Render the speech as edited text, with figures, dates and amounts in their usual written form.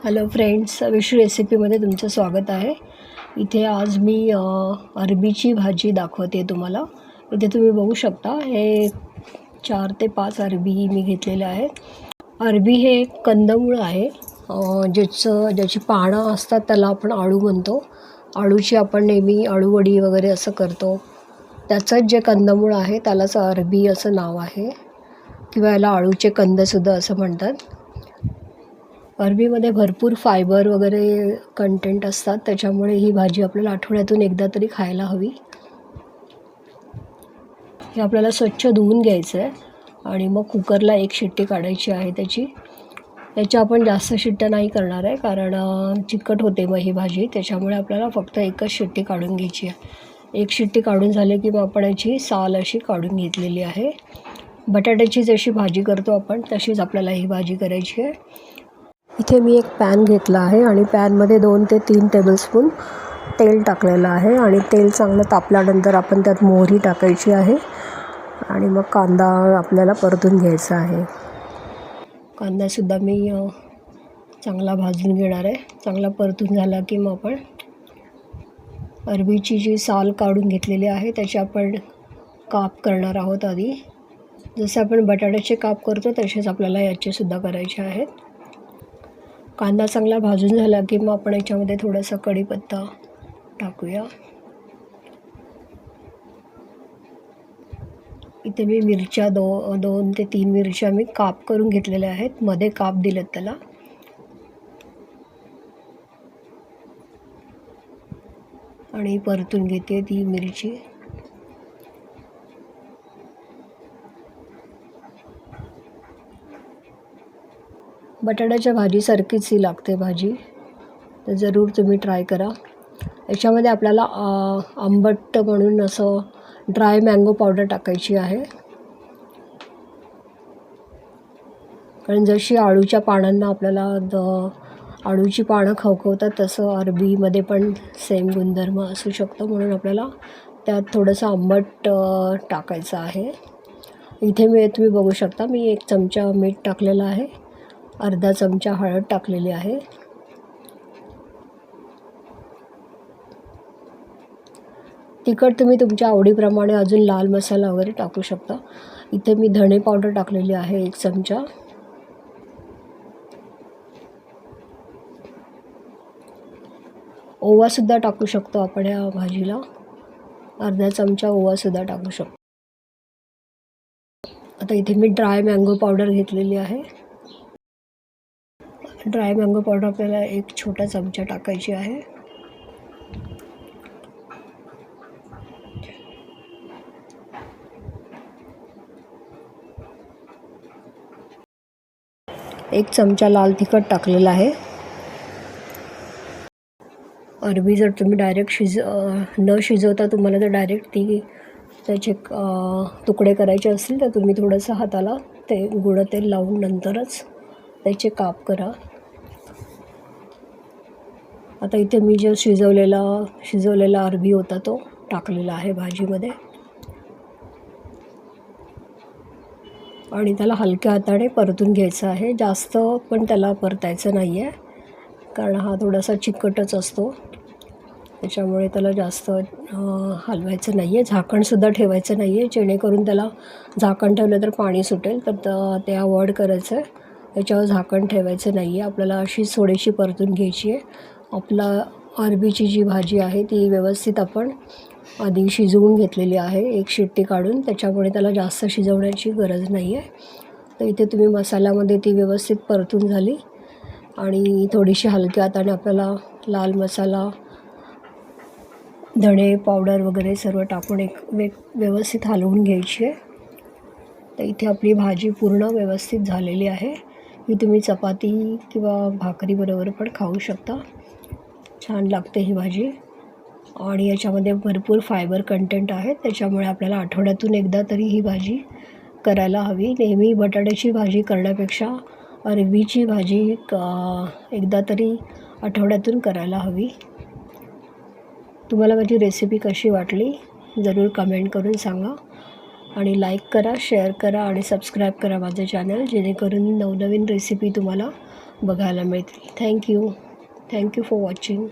Hello friends, wish रेसिपीमध्ये तुमचं स्वागत आहे. इथे आज मी अरबीची भाजी दाखवते तुम्हाला. इथे तुम्ही बघू शकता हे 4 ते 5 अरबी मी घेतलेले आहेत. अरबी हे एक कंदमूळ आहे, ज्याची पानं असतात त्याला आपण आळू म्हणतो. आळूची आपण नेहमी आळूवडी वगैरे असं करतो. त्याचंच जे कंदमूळ आहे त्यालाच अरबी असं नाव आहे, किंवा याला आळूचे कंदसुद्धा असं म्हणतात. अरबीमध्ये भरपूर फायबर वगैरे कंटेंट असतात, त्याच्यामुळे ही भाजी आपल्याला आठवड्यातून एकदा तरी खायला हवी. हे आपल्याला स्वच्छ धुवून घ्यायचं आहे आणि मग कुकरला 1 शिट्टी काढायची आहे त्याच्या आपण जास्त शिट्ट्या नाही करणार आहे, कारण चिकट होते मग ही भाजी. त्याच्यामुळे आपल्याला फक्त 1च शिट्टी काढून घ्यायची आहे. 1 शिट्टी काढून झाली की मग आपण याची साल अशी काढून घेतलेली आहे. बटाट्याची जशी भाजी करतो आपण तशीच आपल्याला ही भाजी करायची आहे. इथे मी एक पॅन घेतला आहे आणि पॅनमध्ये 2 ते 3 टेबलस्पून तेल टाकलेलं आहे आणि तेल चांगलं तापल्यानंतर आपण त्यात मोहरी टाकायची आहे आणि मग कांदा आपल्याला परतून घ्यायचा आहे. कांदासुद्धा मी चांगला भाजून घेणार आहे. चांगला परतून झाला की मग आपण अरबीची जी साल काढून घेतलेली आहे त्याचे आपण काप करणार आहोत. आधी जसे आपण बटाट्याचे काप करतो तसेच आपल्याला याचेसुद्धा करायचे आहेत. कांदा चांगला भाजून झाला की मग आपण याच्यामध्ये थोडासा कढीपत्ता टाकूया. इथे मी मिरच्या 2 ते 3 मिरच्या मी काप करून घेतलेल्या आहेत, मध्ये काप दिलेत त्याला. आणि परतून घेते ती मिरची. बटाट्याच्या भाजीसारखीच ही लागते भाजी, तर जरूर तुम्ही ट्राय करा. याच्यामध्ये आपल्याला आंबट म्हणून असं ड्राय मँगो पावडर टाकायची आहे, कारण जशी आळूच्या पानांना आपल्याला आळूची पानं खवखवतात तसं अरबीमध्ये पण सेम गुणधर्म असू शकतो, म्हणून आपल्याला त्यात थोडंसं आंबट टाकायचं आहे. इथे तुम्ही बघू शकता मी 1 चमचा मीठ टाकलेलं आहे, अर्धा चमचा हळद टाकलेली आहे. तिखट तुम्ही तुमच्या आवडीप्रमाणे अजून लाल मसाला वगैरे टाकू शकता. इथे मी धणे पावडर टाकलेली आहे 1 चमचा. ओवासुद्धा टाकू शकतो आपण या भाजीला, अर्धा चमचा ओवासुद्धा टाकू शकतो. आता इथे मी ड्राय मँगो पावडर घेतलेली आहे. ड्राय मँगो पावडर आपल्याला 1 छोटा चमचा टाकायची आहे. एक चमचा लाल तिखट टाकलेला आहे. अरबी जर तुम्ही डायरेक्ट न शिजवता तुम्हाला जर डायरेक्ट त्याचे तुकडे करायचे असतील तर तुम्ही थोडंसं हाताला गोडं तेल लावून नंतरच त्याचे काप करा. आता इथे मी जो शिजवलेला अरबी होता तो टाकलेला आहे भाजीमध्ये आणि त्याला हलक्या हाताने परतून घ्यायचं आहे. जास्त पण त्याला परतायचं नाही आहे, कारण हा थोडासा चिकटच असतो, त्याच्यामुळे त्याला जास्त हलवायचं नाही आहे. झाकणसुद्धा ठेवायचं नाही आहे, जेणेकरून त्याला झाकण ठेवलं तर पाणी सुटेल, तर ते अवॉइड करायचं आहे. याच्यावर झाकण ठेवायचं नाही आहे. आपल्याला अशीच थोडीशी परतून घ्यायची आहे. आपला अरबीची जी भाजी आहे ती व्यवस्थित आपण आधी शिजवून घेतलेली आहे 1 शिट्टी काढून, त्याच्यामुळे त्याला जास्त शिजवण्याची गरज नाही आहे. तर इथे तुम्ही मसाल्यामध्ये ती व्यवस्थित परतून झाली आणि थोडीशी हलक्या हाताने आपल्याला लाल मसाला, धणे पावडर वगैरे सर्व टाकून व्यवस्थित हलवून घ्यायची आहे. तर इथे आपली भाजी पूर्ण व्यवस्थित झालेली आहे. ही तुम्ही चपाती किंवा भाकरीबरोबर पण खाऊ शकता. छान लागते ही भाजी आणि याच्यामध्ये भरपूर फायबर कंटेंट आहे, त्याच्यामुळे आपल्याला आठवड्यातून एकदा तरी ही भाजी करायला हवी. नेहमी बटाट्याची भाजी करण्यापेक्षा अरबीची भाजी एकदा तरी आठवड्यातून करायला हवी. तुम्हाला माझी रेसिपी कशी वाटली जरूर कमेंट करून सांगा आणि लाईक करा, शेअर करा आणि सबस्क्राईब करा माझं चॅनल, जेणेकरून नवनवीन रेसिपी तुम्हाला बघायला मिळतील. Thank you for watching.